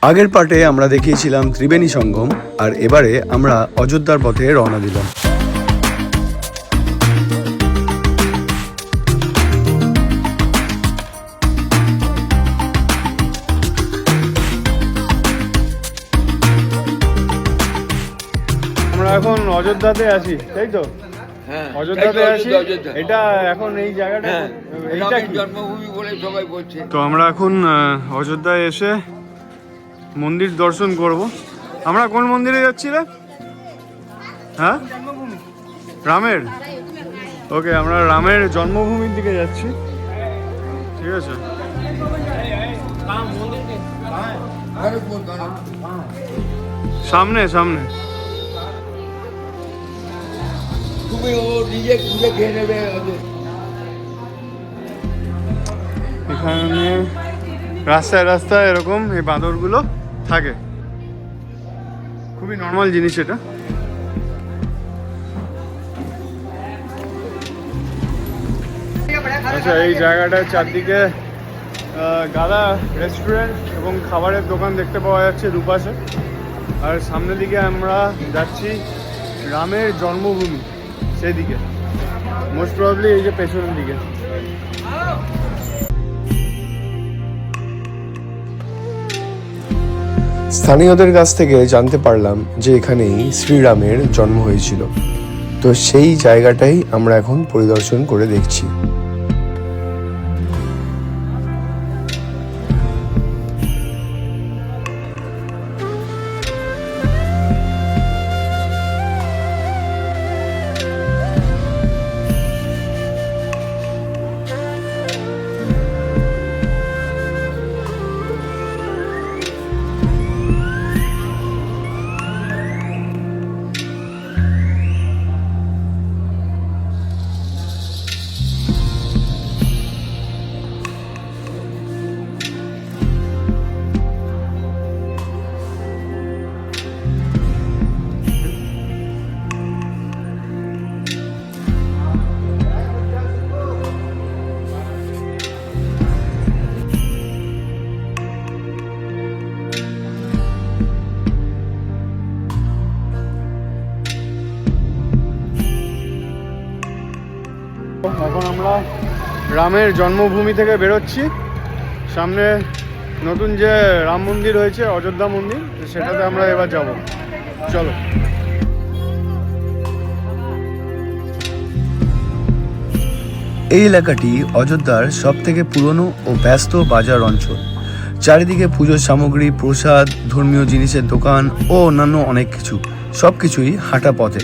আগের পার্টে আমরা দেখিয়েছিলাম ত্রিবেণী সঙ্গম, আর এবারে আমরা অযোধ্যার পথে রওনা দিলাম। আমরা এখন অযোধ্যাতে আছি, তাই তো? অযোধ্যাতে আছি। এটা এখন এই জায়গাটা এইটা কি জন্মভূমি বলে সবাই বলছে। তো আমরা এখন অযোধ্যায় এসে মন্দির দর্শন করব। আমরা কোন মন্দিরে যাচ্ছি রে? হ্যাঁ, রামের। ওকে, আমরা রামের জন্মভূমির দিকে যাচ্ছি। ঠিক আছে, সামনে সামনে। তুমি ও নিজে খুঁজে খেয়ে নেবে। এখানে রাস্তায় রাস্তায় এরকম এই বাঁদরগুলো থাকে, খুবই নর্মাল জিনিস এটা। আচ্ছা, এই জায়গাটার চারদিকে গাদা রেস্টুরেন্ট এবং খাবারের দোকান দেখতে পাওয়া যাচ্ছে দুপাশে। আর সামনের দিকে আমরা যাচ্ছি রামের জন্মভূমি, সেদিকে মোস্ট প্রবাবলি এই যে পেছনের দিকে। স্থানীয়দের কাছ থেকে জানতে পারলাম যে এখানেই শ্রীরামের জন্ম হয়েছিল, তো সেই জায়গাটাই আমরা এখন পরিদর্শন করে দেখছি। এখন আমরা রামের জন্মভূমি থেকে বেরোচ্ছি। সামনে নতুন যে রাম মন্দির হয়েছে, অযোধ্যা মন্দির, সেটাতে আমরা এবার যাব। চলো। এই এলাকাটি অযোধ্যার সব থেকে পুরনো ও ব্যস্ত বাজার অঞ্চল। চারিদিকে পুজোর সামগ্রী, প্রসাদ, ধর্মীয় জিনিসের দোকান ও অন্যান্য অনেক কিছু, সব কিছুই হাঁটা পথে।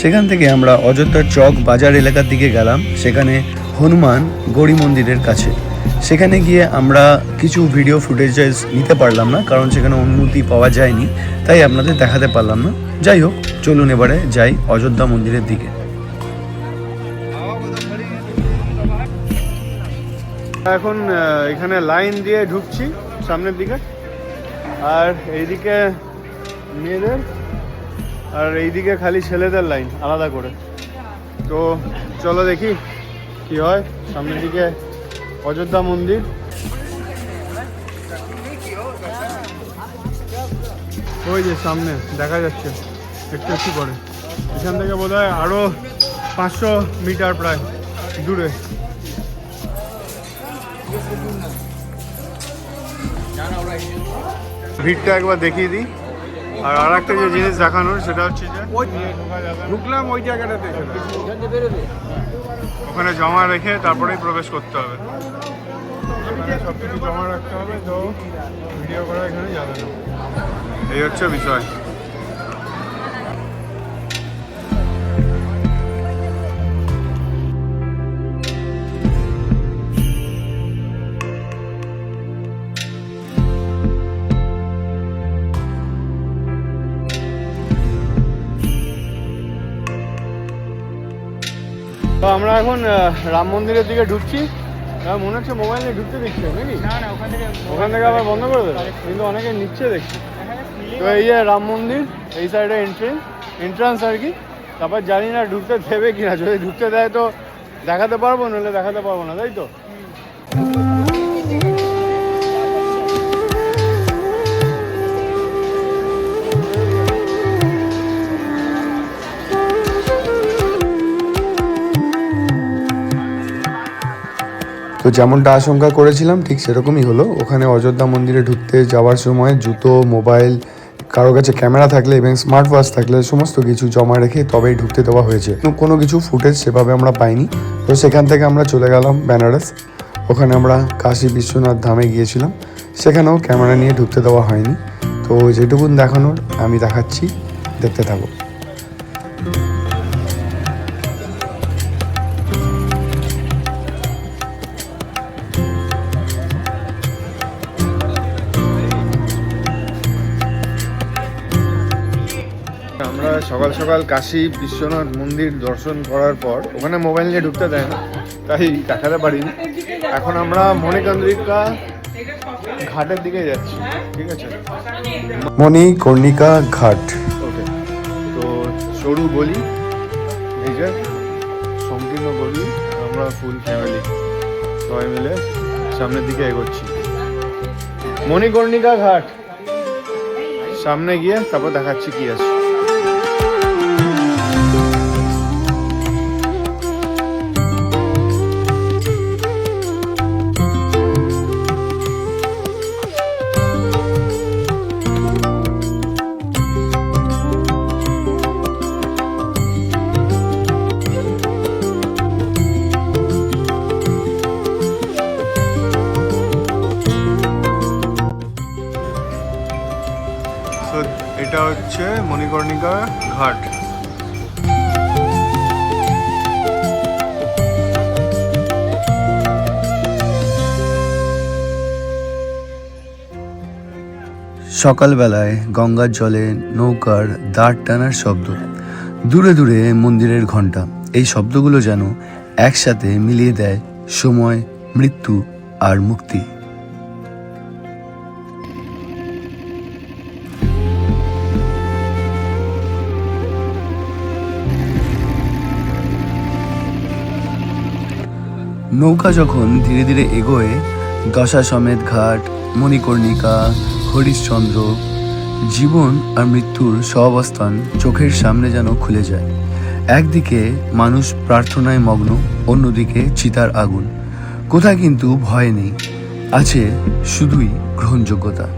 সেখান থেকে আমরা অযোধ্যার চক বাজার এলাকার দিকে গেলাম। সেখানে হনুমান গৌরী মন্দিরের কাছে। সেখানে গিয়ে আমরা কিছু ভিডিও ফুটেজেস নিতে পারলাম না, কারণ সেখানে অনুমতি পাওয়া যায়নি, তাই আপনাদের দেখাতে পারলাম না। যাই হোক, চলুন এবারে যাই অযোধ্যা মন্দিরের দিকে। এখন এখানে লাইন দিয়ে ঢুকছি সামনের দিকে, আর এইদিকে মেয়েদের আর এইদিকে খালি ছেলেদের লাইন আলাদা করে। তো চলো দেখি কি হয়। সামনের দিকে অযোধ্যা মন্দির। ওই যে সামনে দেখা যাচ্ছে একটু একটু করে। এখান থেকে বোধহয় আরো 500 মিটার প্রায় দূরে। ভিড়টা একবার দেখিয়ে দিই। আর আরেকটা যে জিনিস দেখানোর, সেটা হচ্ছে যে ঢুকলাম ওই জায়গাটাতে, ওখানে জমা রেখে তারপরেই প্রবেশ করতে হবে। সব কিছু জমা রাখতে হবে, তো ভিডিও করা এখানে যাবে না। এই হচ্ছে বিষয়। তো আমরা এখন রাম মন্দিরের দিকে ঢুকছি। মনে হচ্ছে মোবাইল নিয়ে ঢুকতে দিচ্ছে নাকি? না, ওখান থেকে আবার বন্ধ করে দেবে, কিন্তু অনেকে নিচ্ছে দেখছি। তো এই যে রাম মন্দির, এই সাইডে এন্ট্রান্স আর কি। তারপর জানি না ঢুকতে দেবে কিনা, যদি ঢুকতে দেয় তো দেখাতে পারবো, নাহলে দেখাতে পারবো না, তাই তো? তো যেমনটা আশঙ্কা করেছিলাম ঠিক সেরকমই হলো। ওখানে অযোধ্যা মন্দিরে ঢুকতে যাওয়ার সময় জুতো, মোবাইল, কারো কাছে ক্যামেরা থাকলে এবং স্মার্ট ওয়াচ থাকলে সমস্ত কিছু জমা রেখে তবেই ঢুকতে দেওয়া হয়েছে। কোনো কিছু ফুটেজ সেভাবে আমরা পাইনি। তো সেখান থেকে আমরা চলে গেলাম বেনারস। ওখানে আমরা কাশী বিশ্বনাথ ধামে গিয়েছিলাম, সেখানেও ক্যামেরা নিয়ে ঢুকতে দেওয়া হয়নি। তো যেটুকুন দেখানোর আমি দেখাচ্ছি, দেখতে থাকো। আমরা সকাল সকাল কাশী বিশ্বনাথ মন্দির দর্শন করার পর ওখানে মোবাইল নিয়ে ঢুকতে দেয় না, তাই দেখাতে পারিনি। এখন আমরা মণিকর্ণিকা ঘাটের দিকে যাচ্ছি, ঠিক আছে? মণিকর্ণিকা ঘাট। ওকে, তো সরু গলি, এই যে সংকীর্ণ গলি, আমরা ফুল ফ্যামিলি সবাই মিলে সামনের দিকে এগোচ্ছি। মণিকর্ণিকা ঘাট সামনে গিয়ে তারপর দেখাচ্ছি কি আছে। এটা হচ্ছে মণিকর্ণিকা ঘাট। সকালবেলায় গঙ্গার জলে নৌকার দাঁড় টানার শব্দ, দূরে দূরে মন্দিরের ঘণ্টা, এই শব্দগুলো যেন একসাথে মিলিয়ে দেয় সময়, মৃত্যু আর মুক্তি। নৌকা যখন ধীরে ধীরে এগোয়, দশাশ্বমেধ ঘাট, মণিকর্ণিকা, হরিশ্চন্দ্র, জীবন আর মৃত্যুর সহাবস্থান চোখের সামনে যেন খুলে যায়। একদিকে মানুষ প্রার্থনায় মগ্ন, অন্যদিকে চিতার আগুন। কোথায় কিন্তু ভয় নেই, আছে শুধুই গ্রহণযোগ্যতা।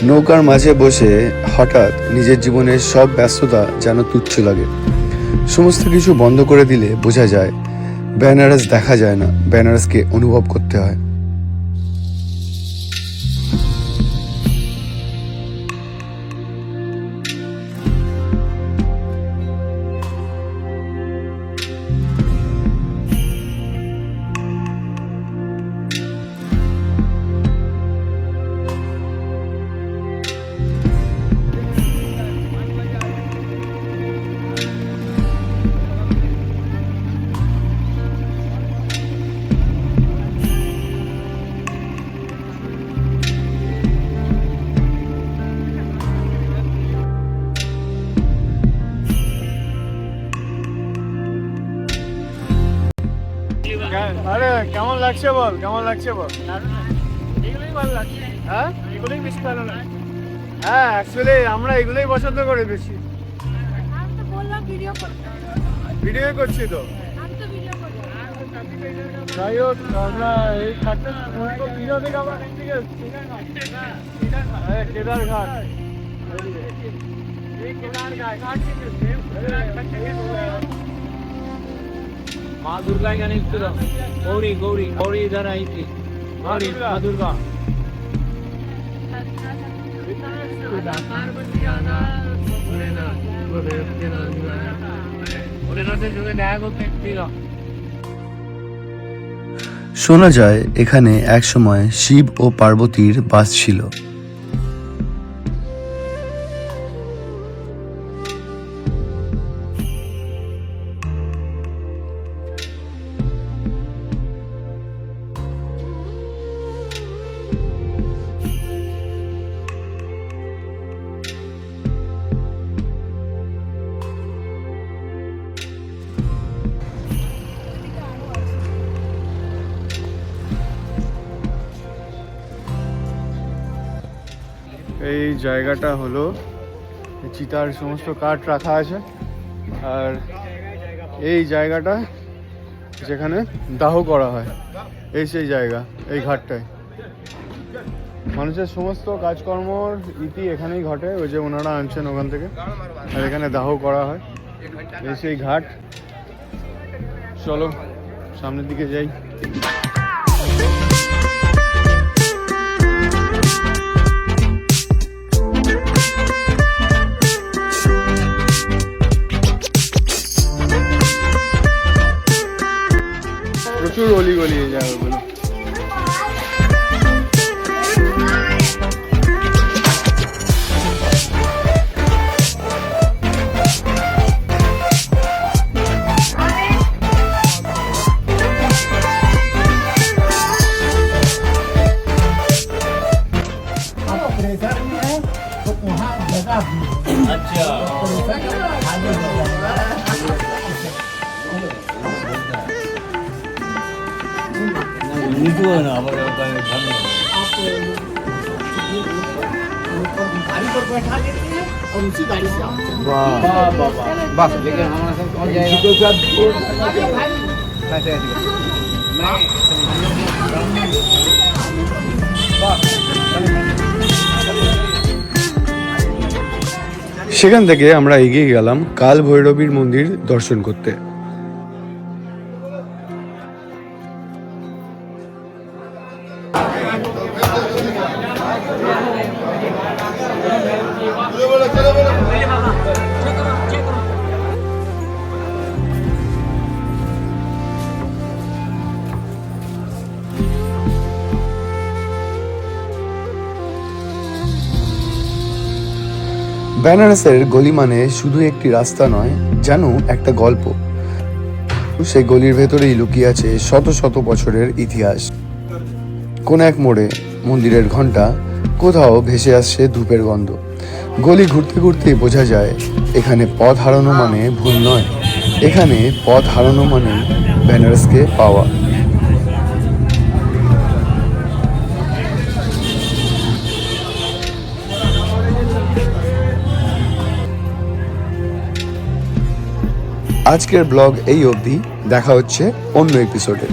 নৌকার মাঝে বসে হঠাৎ নিজের জীবনের সব ব্যস্ততা যেন তুচ্ছ লাগে। সমস্ত কিছু বন্ধ করে দিলে বোঝা যায় বেনারস দেখা যায় না, বেনারসকে অনুভব করতে হয়। আরে কেমন লাগছে বল, কেমন লাগছে বল? এগুলোই ভালো লাগছে। হ্যাঁ, এগুলোই বেশি ভালো লাগে। হ্যাঁ, অ্যাকচুয়ালি আমরা এগুলোই পছন্দ করি বেশি। আমি তো বললাম ভিডিও করতে। ভিডিও করছি তো। আমি তো ভিডিও করছি। যাই হোক আমরা এই ঘাটটা দীঘা থেকে আমরা কোন দিকে এসেছি? কেদারঘাট। माँ दुर्गा का नहीं तो गौरी गौरी गौरी इधर आई थी गौरी माँ दुर्गा শোনা যায় এখানে একসময় শিব ও পার্বতীর বাস ছিল। এই জায়গাটা হলো চিতার সমস্ত কাঠ রাখা আছে, আর এই জায়গাটা যেখানে দাহ করা হয়, এই সেই জায়গা, এই ঘাটটায় মানুষের সমস্ত কাজকর্মর ইতি এখানেই ঘটে। ওই যে ওনারা আনছেন ওখান থেকে, আর এখানে দাহ করা হয়, এই সেই ঘাট। চলো সামনের দিকে যাই। প্রচুর অলিগলি এই জায়গাগুলো। সেখান থেকে আমরা এগিয়ে গেলাম কাল ভৈরবীর মন্দির দর্শন করতে। বেনারসের গলি মানে শুধু একটি রাস্তা নয়, যেন একটা গল্প। সেই গলির ভেতরেই লুকিয়ে আছে শত শত বছরের ইতিহাস। কোন এক মোড়ে মন্দিরের ঘন্টা, কোথাও ভেসে আসছে ধূপের গন্ধ। গলি ঘুরতে ঘুরতে বোঝা যায় এখানে পথ হারানো মানে ভুল নয়, এখানে পথ হারানো মানে বেনারসকে পাওয়া। আজকের ব্লগ এই অবধি, দেখা হচ্ছে অন্য এপিসোডে।